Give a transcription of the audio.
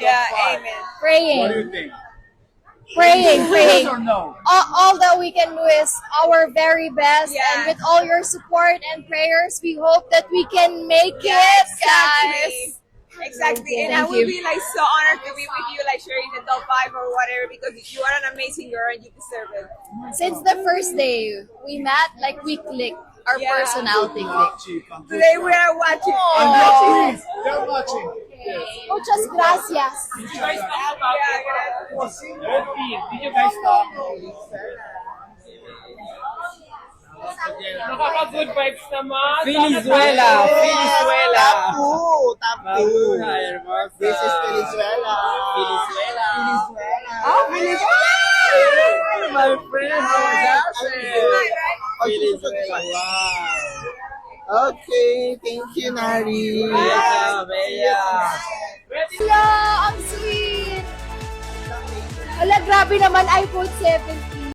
Yeah, amen. What do Praying. you think? Praying. Yes or no? All that we can do is our very best, Yeah. and with all your support and prayers, we hope that we can make it, guys. Exactly. And I Thank will you. be like so honored to be with you, like sharing the top 5 or whatever, because you are an amazing girl and you deserve it. Since the first day we met, like we clicked, our Yeah. personality clicked. Today we are watching. And watching. They're watching. Muchas gracias. Did you guys talk about Yeah, Did you guys talk? Nakaka-good vibes naman. Venezuela. Venezuela. Top two. This is Venezuela. Venezuela. Oh, Venezuela! My friend, how was that? Venezuela. Wow. Okay, thank you, Nari. Bella, bella. Hello, ang sweet. Ala, grabe naman, iPhone 17.